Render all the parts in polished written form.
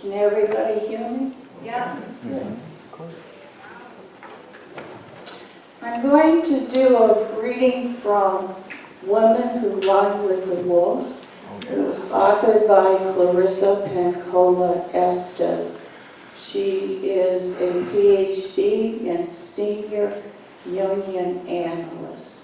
Can everybody hear me? Yes. I'm going to do a reading from Women Who Run with the Wolves. It was authored by Clarissa Pinkola Estes. She is a PhD and senior union analyst.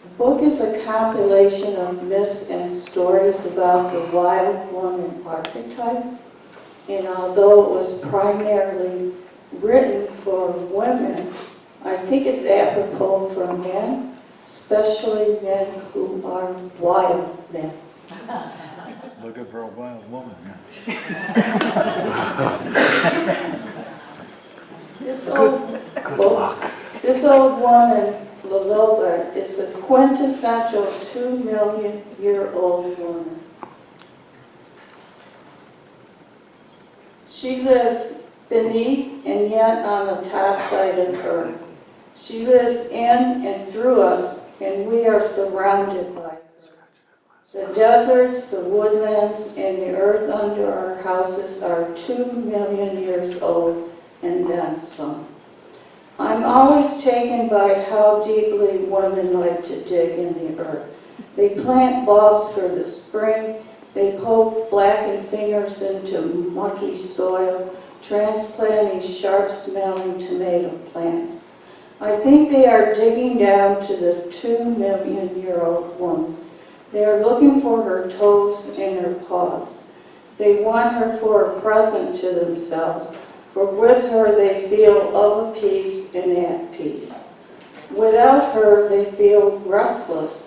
The book is a compilation of myths and stories about the wild woman archetype. And although it was primarily written for women, I think it's apropos for men, especially men who are wild men. Looking for a wild woman, This old woman, La Loba, is a quintessential 2-million-year-old woman. She lives beneath and yet on the top side of her. She lives in and through us, and we are surrounded by her. The deserts, the woodlands, and the earth under our houses are 2 million years old, and then some. I'm always taken by how deeply women like to dig in the earth. They plant bulbs for the spring. They poke blackened fingers into mucky soil, transplanting sharp-smelling tomato plants. I think they are digging down to the 2-million-year-old woman. They are looking for her toes and her paws. They want her for a present to themselves, for with her they feel of a piece and at peace. Without her they feel restless.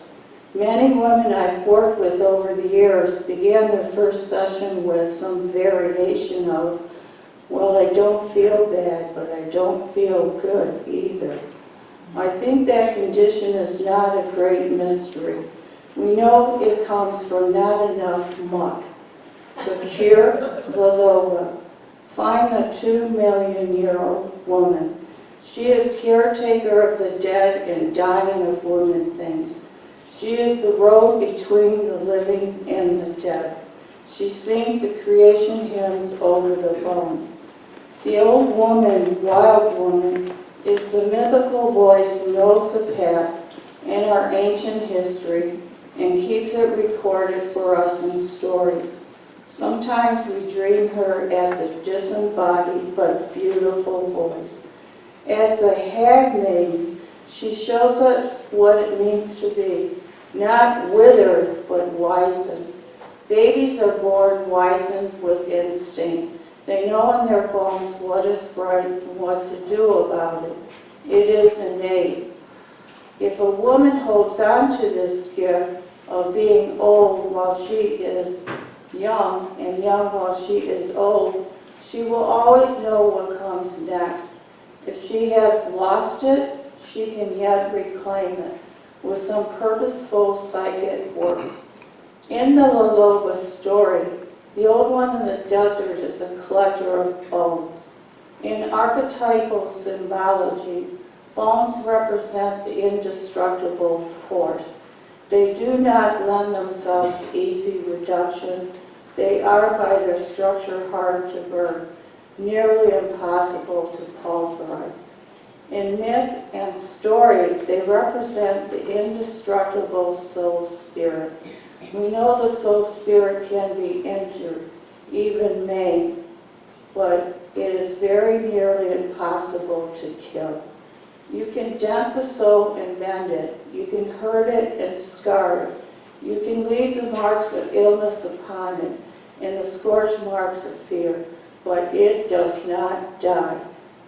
Many women I've worked with over the years began their first session with some variation of, well, I don't feel bad, but I don't feel good either. I think that condition is not a great mystery. We know it comes from not enough muck. The cure, La Loba. Find the 2-million-year-old woman. She is caretaker of the dead and dying of women things. She is the road between the living and the dead. She sings the creation hymns over the bones. The old woman, wild woman, is the mythical voice who knows the past and our ancient history and keeps it recorded for us in stories. Sometimes we dream her as a disembodied but beautiful voice. As a hag maiden, she shows us what it means to be, not withered, but wizened. Babies are born wizened with instinct. They know in their bones what is right and what to do about it. It is innate. If a woman holds on to this gift of being old while she is young and young while she is old, she will always know what comes next. If she has lost it, she can yet reclaim it with some purposeful psychic work. In the La Loba story, the old one in the desert is a collector of bones. In archetypal symbology, bones represent the indestructible force. They do not lend themselves to easy reduction. They are by their structure hard to burn, nearly impossible to pulverize. In myth and story, they represent the indestructible soul spirit. We know the soul spirit can be injured, even maimed, but it is very nearly impossible to kill. You can dent the soul and mend it. You can hurt it and scar it. You can leave the marks of illness upon it and the scorch marks of fear, but it does not die,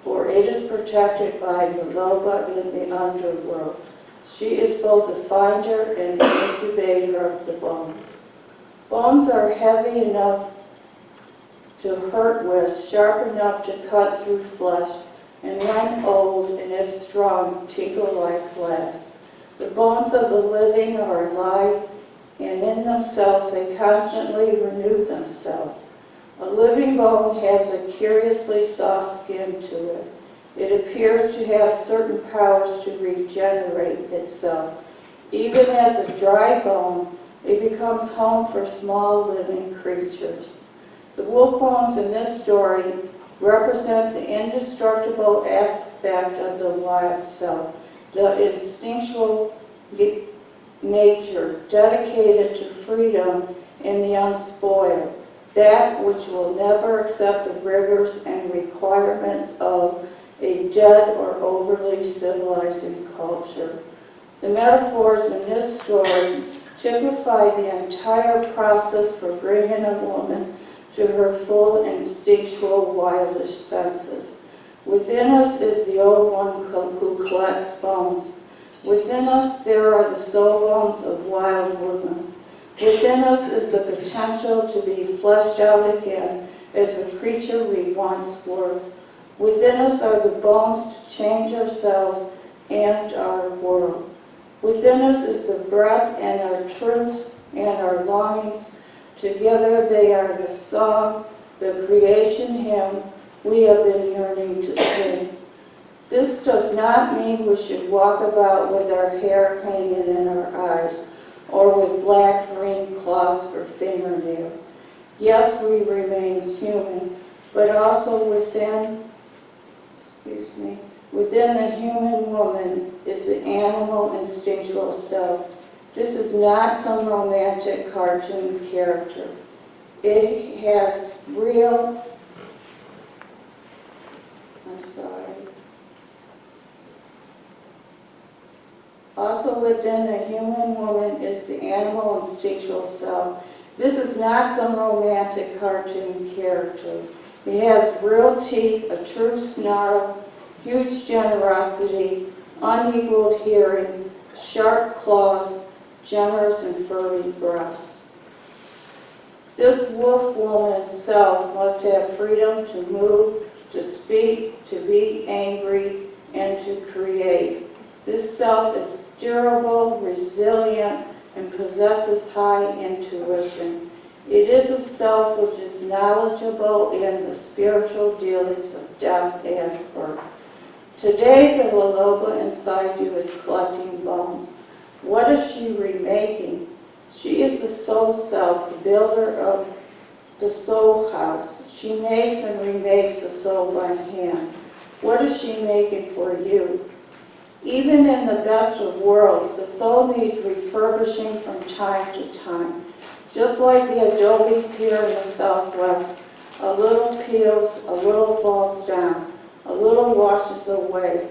for it is protected by La Loba in the underworld. She is both the finder and the incubator of the bones. Bones are heavy enough to hurt with, sharp enough to cut through flesh, and when old and if strong, tinkle like glass. The bones of the living are alive, and in themselves they constantly renew themselves. A living bone has a curiously soft skin to it. It appears to have certain powers to regenerate itself. Even as a dry bone, it becomes home for small living creatures. The wolf bones in this story represent the indestructible aspect of the wild self, the instinctual nature dedicated to freedom in the unspoiled, that which will never accept the rigors and requirements of a dead or overly civilizing culture. The metaphors in this story typify the entire process for bringing a woman to her full instinctual wildish senses. Within us is the old one who collects bones. Within us there are the soul bones of wild women. Within us is the potential to be fleshed out again as the creature we once were. Within us are the bones to change ourselves and our world. Within us is the breath and our truths and our longings. Together they are the song, the creation hymn we have been yearning to sing. This does not mean we should walk about with our hair hanging in our eyes or with black green claws for fingernails. Yes, we remain human, but also within the human woman is the animal instinctual self. This is not some romantic cartoon character. It has real, Also within the human woman is the animal instinctual self. This is not some romantic cartoon character. He has real teeth, a true snarl, huge generosity, unequaled hearing, sharp claws, generous and furry breasts. This wolf woman self must have freedom to move, to speak, to be angry, and to create. This self is durable, resilient, and possesses high intuition. It is a self which is knowledgeable in the spiritual dealings of death and birth. Today, the Laloba inside you is collecting bones. What is she remaking? She is the soul self, the builder of the soul house. She makes and remakes the soul by hand. What is she making for you? Even in the best of worlds, the soul needs refurbishing from time to time. Just like the adobes here in the Southwest, a little peels, a little falls down, a little washes away.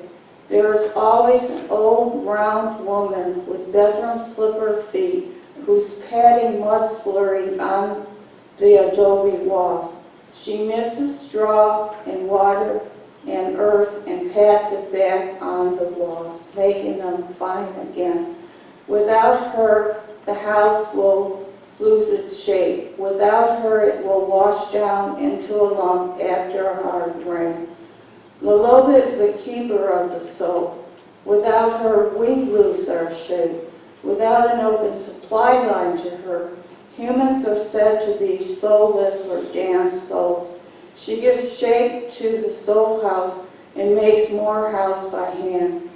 There is always an old, round woman with bedroom slipper feet who's patting mud slurry on the adobe walls. She mixes straw and water and earth and pats it back on the walls, making them fine again. Without her, the house will lose its shape. Without her, it will wash down into a lump after a hard rain. Laloba is the keeper of the soul. Without her, we lose our shape. Without an open supply line to her, humans are said to be soulless or damned souls. She gives shape to the soul house and makes more house by hand.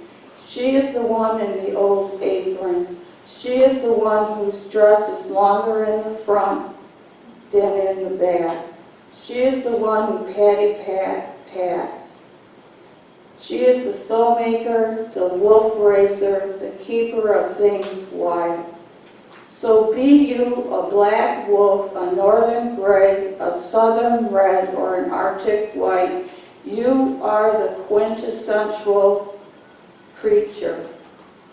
She is the one in the old apron. She is the one whose dress is longer in the front than in the back. She is the one who pats. She is the soul maker, the wolf raiser, the keeper of things wild. So be you a black wolf, a northern gray, a southern red, or an arctic white, you are the quintessential creature.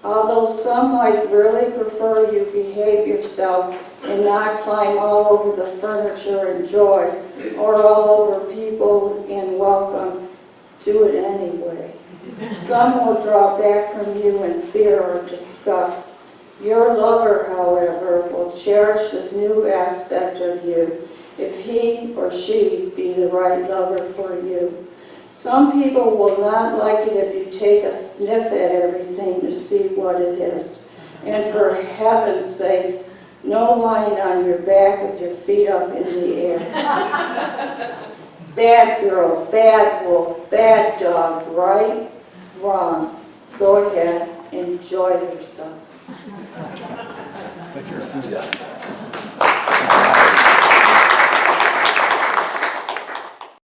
Although some might really prefer you behave yourself and not climb all over the furniture and joy, or all over people in welcome, do it anyway. Some will draw back from you in fear or disgust. Your lover, however, will cherish this new aspect of you if he or she be the right lover for you. Some people will not like it if you take a sniff at everything to see what it is. And for heaven's sakes, no lying on your back with your feet up in the air. Bad girl, bad wolf, bad dog, right? Wrong. Go ahead, enjoy yourself. Put your feet up.